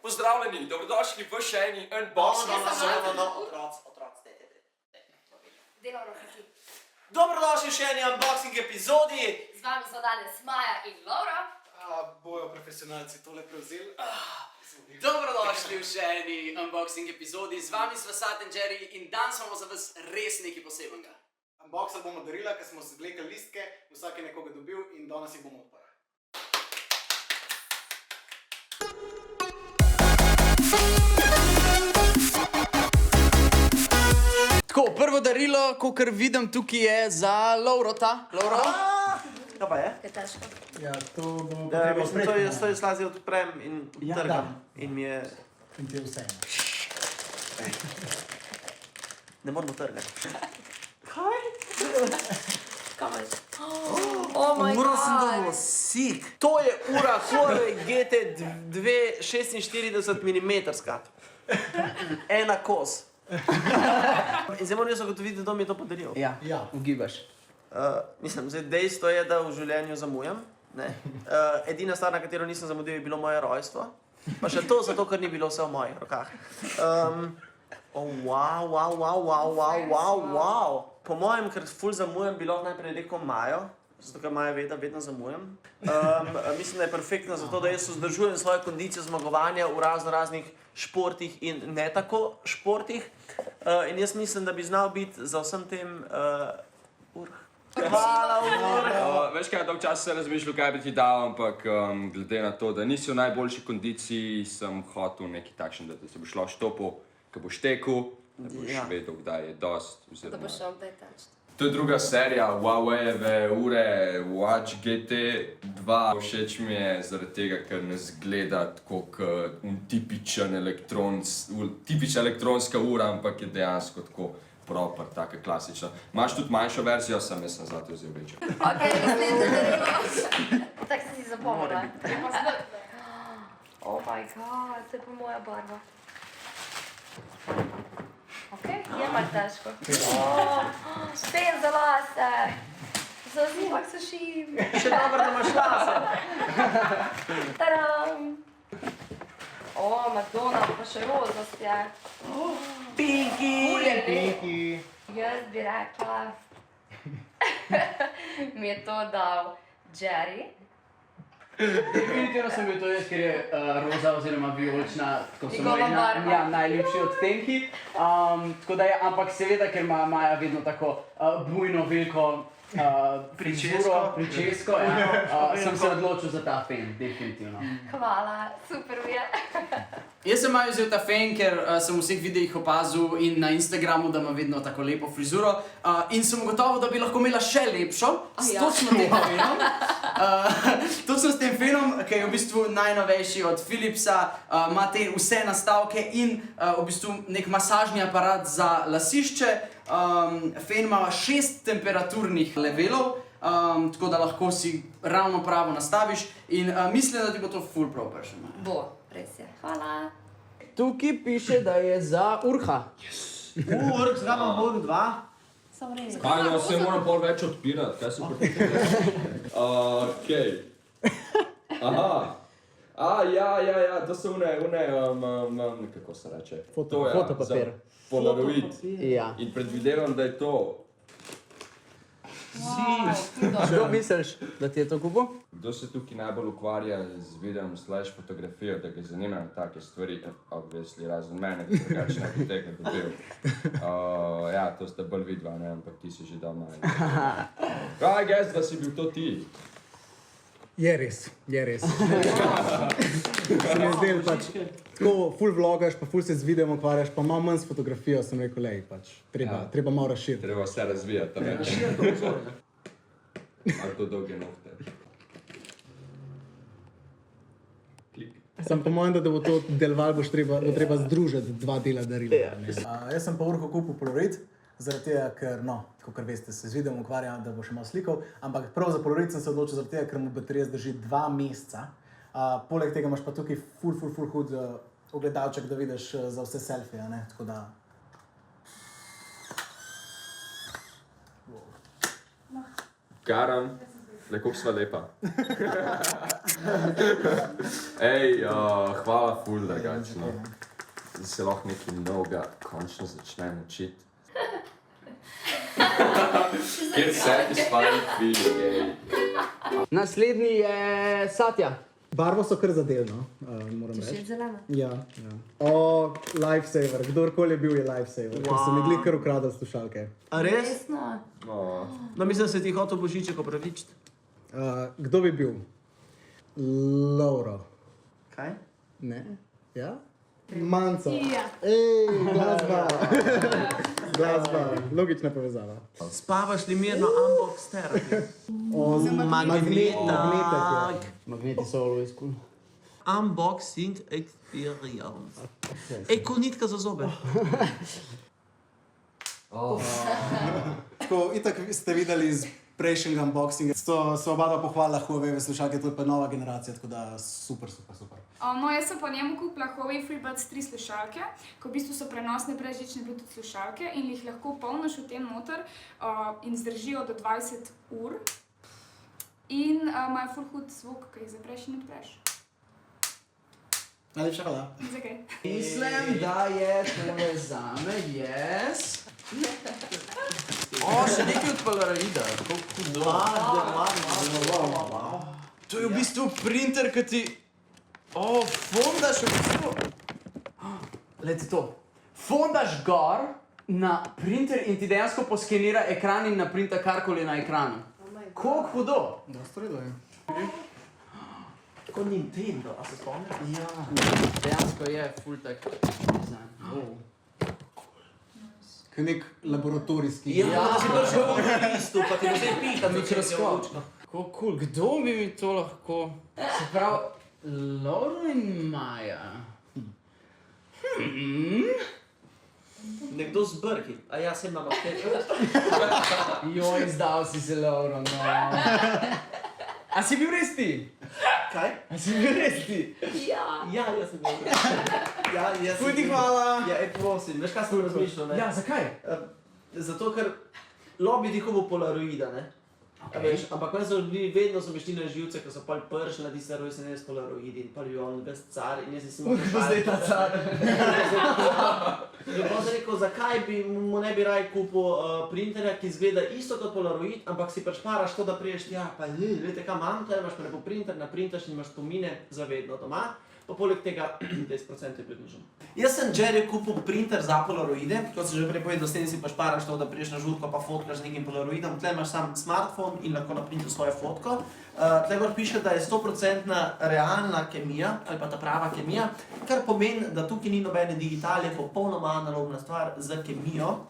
Pozdravljeni, dobrodošli v še eni unboxing. Otroci. Delovno hiti. Dobrodošli v še eni unboxing epizodi. Z vami so danes Maja in Laura. Bojo profesionalci tole prevzeli. Dobrodošli v še eni unboxing epizodi. Z vami sva Sat in Jerry in danes imamo za vas res nekaj posebenega. Unboxer bomo darila, ker smo zvlekli listke, vsak je nekoga dobil in danes jih bomo odprli. Tako, prvo darilo, kakor vidim tukaj je za Laurota. Lauro? Kaj pa je? Kaj težko? Ja, to bomo Mislim, to je slazi odprem in trgam. In mi je... In ti je vseeno. Ne moramo trgati. Kaj imaš? Oh my god! Sik. To je ura Huawei GT2 46 mm. Ena kos. In zdaj moram jaz ugotoviti, kdo mi je to podaril. Ja, Ja. ugibaš. Mislim, zdaj dejstvo je, da v življenju zamujam. Edina stvar, na katero nisem zamudil, je bilo moje rojstvo. Pa še to zato, ker ni bilo vse v mojih rokah. Wow. Po mojem, ker ful zamujam, bi lahko najprej rekel Majo. Zato, ker Maja vedno zamujam. Mislim, da je perfektna zato, da jaz vzdržujem svojo kondicijo zmagovanja v raznih športih in ne tako športih. In jaz mislim, da bi znal biti za vsem tem Urh. Hvala, Urh! Veš kaj, dolgo časa sem razmišljal, kaj bi ti dal, ampak glede na to, da nisi v najboljši kondiciji, sem hotel nekaj takšen, da se boš šlo štopil, ko boš tekel, da boš vedel, kdaj je dost. Da boš šel kdaj teč. To je druga serija Huawei-eve ure Watch GT2. Všeč mi je zaradi tega, ker ne zgleda tako kot tipična elektronska ura, ampak je dejansko tako proper, taka klasična. Imaš tudi manjšo verzijo, jaz sem zate vzel večjo. Ok, naslednje darilo. Tak si zapomnila. Oh my god, to je pa moja barva. Ok, je malo težko. Pen za lase. Za zimak sušim. Še dobro, da imaš lase. Tadam. Madonna, pa še rozost je. Pinky! Jaz bi rekla, mi je to dal Jerry. Definitivno sem bil to jaz, ker je roza oziroma vijolična, tako so Njegova moji barva. najljubši odtenki. Tako da je, ampak seveda, ker ima Maja vedno tako bujno, veliko pričesko, sem se odločil za ta fen, definitivno. Hvala, super mi je. Jaz sem Maju vzel ta fen, ker sem v vseh videih opazil in na Instagramu, da ima vedno tako lepo frizuro. In sem ugotovil, da bi lahko imela še lepšo, točno tem fenom. Točno s tem fenom, ki je v bistvu najnovejši od Philipsa, ima te vse nastavke in v bistvu nek masažni aparat za lasišče. Fen ima 6 temperaturnih levelov, tako da lahko si ravno pravo nastaviš in mislim, da ti bo to ful prav prišlo. Bo, res je. Hvala. Tukaj piše, da je za Urha. Urh, zdaj imam Urh 2. Samo res. Kaj, no, se moram pol več odpirati, kaj se počne? Okej. Aha. Ja, to so kako se reče? Fotopapir. Polaroid. Ja. In predvidevam, da je to. Što misliš, da ti je to kupil? Kdo se tukaj najbolj ukvarja z videom / fotografijo, da ga zanimajo take stvari, obviously razen mene, ki drugače ne bi tega dobil. Ja, to sta bolj vidva, ne, ampak ti si že dal manj. I guess, da si bil to ti. Je res. Se mi je zdelo pač, tako ful vlogaš, pa ful se z videom ukvarjaš, pa malo manj s fotografijo, sem rekel, lej, pač, treba malo razširiti. Treba vse razvijati, ne? Ali to dolge nohte. Klik. Sem po mojem, da bo to deloval, bo treba združiti dva dela darila. Jaz sem pa Urhu kupil Polaroid, zaradi tega, ker, kot veste, se z videom ukvarjam, da bo še malo slikal, ampak prav za Polaroid sem se odločil zaradi tega, ker mu baterija zdrži 2 meseca. Poleg tega imaš pa tukaj ful hud ogledalček, da vidiš za vse selfije, ne, tako da... Karam. Le, kako sva lepa. Ej, hvala ful, drugačno. Da se lahko nekaj novega končno začnem učiti. Kjer satisfying feeling, ej. Naslednji je Satja. Barvo so kar zadelno, moram Še reči. zelena. Ja. O, lifesaver, kdorkoli je bil je lifesaver, ker so mi glih kar ukradali slušalke. A res? Resno. No, mislim, da se ti hotel Božiček opravičiti. Kdo bi bil? Lauro. Kaj? Ne? Ja? Manca. Ja. Ej, glasba. Glasba, logična povezava. Spavaš li mirno unbox therapy? Magnetek. Magneti so always cool. Unboxing experience. Ej, ko nitka za zobe. Tako, itak ste videli iz prejšnjega unboxinga, so oba dva pohvalila Huawei slušalke, to je pa nova generacija, tako da super. No, jaz sem po njemu kupila Huawei FreeBuds 3 slušalke, ko v bistvu so prenosne brezžične Bluetooth slušalke in jih lahko polniš v tem noter in zdržijo do 20 ur. In imajo full hud zvok, ki jih zapreš in odpreš. Najlepša hvala. Zakaj? Mislim, da je tole zame, yes. O, še nekaj od Polaroida. To je v bistvu printer, ki ti... O, fondaš v bistvu... Glejte to. Fondaš gor na printer in ti dejansko poskenira ekran in naprinta karkoli na ekranu. Koliko hudo? Dosto redo je. Kot Nintendo, a se spomniš? Ja, dejansko je full tak dizajn. Kot nek laboratorijski. Ja, da si prišel v listu, pa ti ne zdaj pita, Mikroskop. Kako cool. Kdo bi mi to lahko... Se pravi, Lauro in Maja. Nekdo z brki, a jaz sem na bakteriju. Joj, izdal si se, Lauro, no. A si bil res ti? Kaj? A si bil res ti? Ja. Ja, jaz sem bil. Ja, jaz sem Fuj ti bil. hvala. Ja, prosim, veš kaj sem razmišljal, ne? Ja, zakaj? Zato, ker lobby ti kupo Polaroida, ne? A veš, ampak meni so bili, vedno so mi šli na živce, ko so pol pršli na tiste rojstne s Polaroidi in pol je on ves car in jaz nisem mogel Zdaj ta car. Je pa rekel, zakaj bi mu ne bi raj kupil printerja, ki izgleda isto kot Polaroid, ampak si pač paraš to, da priješ tja, pa vete kam imam, tukaj imaš pa lepo printer, naprintaš in imaš spomine za vedno doma. Pa poleg tega 10% je približno. Jaz sem Jerry kupil printer za Polaroide, kot sem že prej povedal, s tem si pač paraš to, da priješ na žurko pa fotkaš z nekim Polaroidom. Tle imaš sam smartphone in lahko naprintaš svojo fotko. Tle gor piše, da je 100% realna kemija, ali pa ta prava kemija, kar pomeni, da tukaj ni nobene digitalije, popolnoma analogna stvar z kemijo.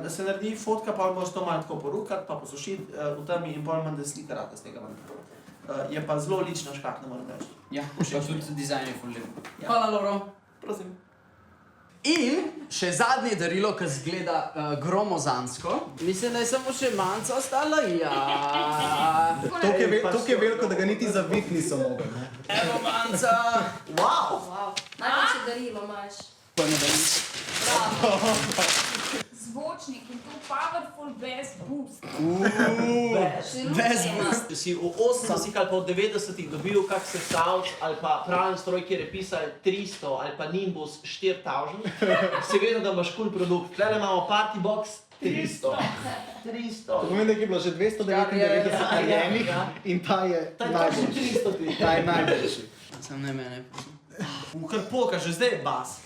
Se naredi fotka, pa moraš to malo tako porukati, pa posušiti v temi in pol manj, da slika rata z tega ven. Je pa zelo lična škatla, moram reči. Ja, pa tudi dizajn je full lep. Ja. Hvala, Lauro. Prosim. In še zadnje darilo, ki zgleda gromozansko. Mislim, da je samo še manjca ostala. Ja. Toliko je veliko, da ga niti zaviti niso mogli. Evo manjca. Wow! Wow. Najboljše darilo imaš. Pa ne da nič. Zvočnik in to powerful bass boost. Bez boost. Če si v 80-ih ali pa v 90-ih dobil kak sestavc ali pa praven stroj, kjer je pisal 300 ali pa Nimbus 4000, si vedel, da imaš cool produkt. Tlele imamo Party Box 300. 300. To pomeni, da je bilo že 299 narejenih in ta je Ta je točno najboljši. 300 ti. Ta je najboljši. Sam ne mene. Kar poka, že zdaj je bas.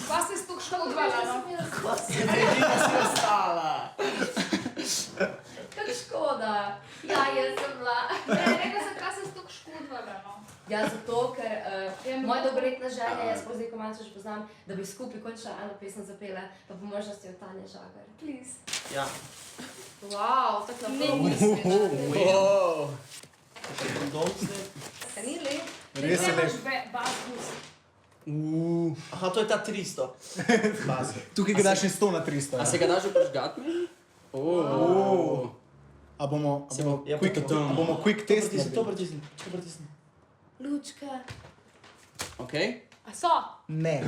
Pa se s to škodvala, no? Edina si ostala. Kako škoda. Ja, jaz sem bila. Ne, rekla sem, kaj se s to škodvala, no? Ja, zato, ker moja dolgoletna želja je, sploh zdaj, ko malo še poznam, da bi skupaj končno eno pesem zapela, pa po možnosti od Tanje Žagar. Please. Ja. Wow, tako Ne naprej. mislim. Wow. Še kondom snet. Ni lep. Res je lep. Bass boost. Aha, to je ta 300. Bas. Tukaj ga daš in 100 na 300. A se ga daš prižgati mi? A bomo Ja, quick test To naredili? pritisni. Lučka. Okej. A so? Ne.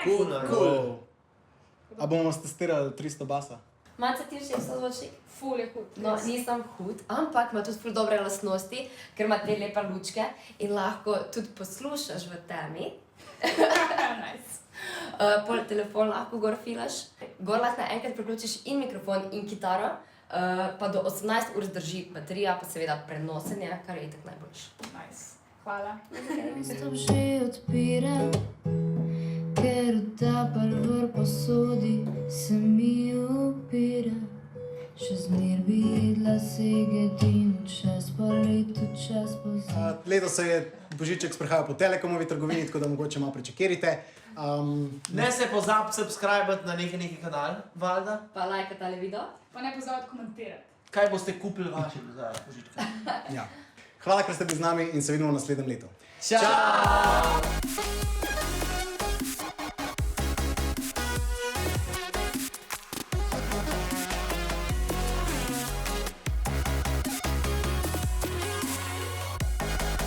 Cool. A bomo testirali 300 basa? Malce ti všeč ta zvočnik? Ful je hud. No, nisem hud, ampak ima tudi ful dobre lastnosti, ker ima te lepe lučke in lahko tudi poslušaš v temi. Nice. Pol telefon lahko gor filaš. Gor lahko naenkrat priključiš in mikrofon in kitaro, pa do 18 ur zdrži baterija, pa seveda prenosenje, kar je itak najboljše. Nice. Hvala. Stop že odpira, ker utapar v posodi se mi upira. Še zmer bi jedla segedin, čas po letu, čas po zim. Letos se je Božiček sprehajal po Telekomovi trgovini, tako da mogoče malo pričakirite. Ne se pozabi subskrbati na neki kanal, valjda. Pa lajka tale video. Pa ne pozabiti komentirati. Kaj boste kupili vašim za Božička? Ja. Hvala, ker ste bili z nami in se vidimo v naslednjem letu. Čau!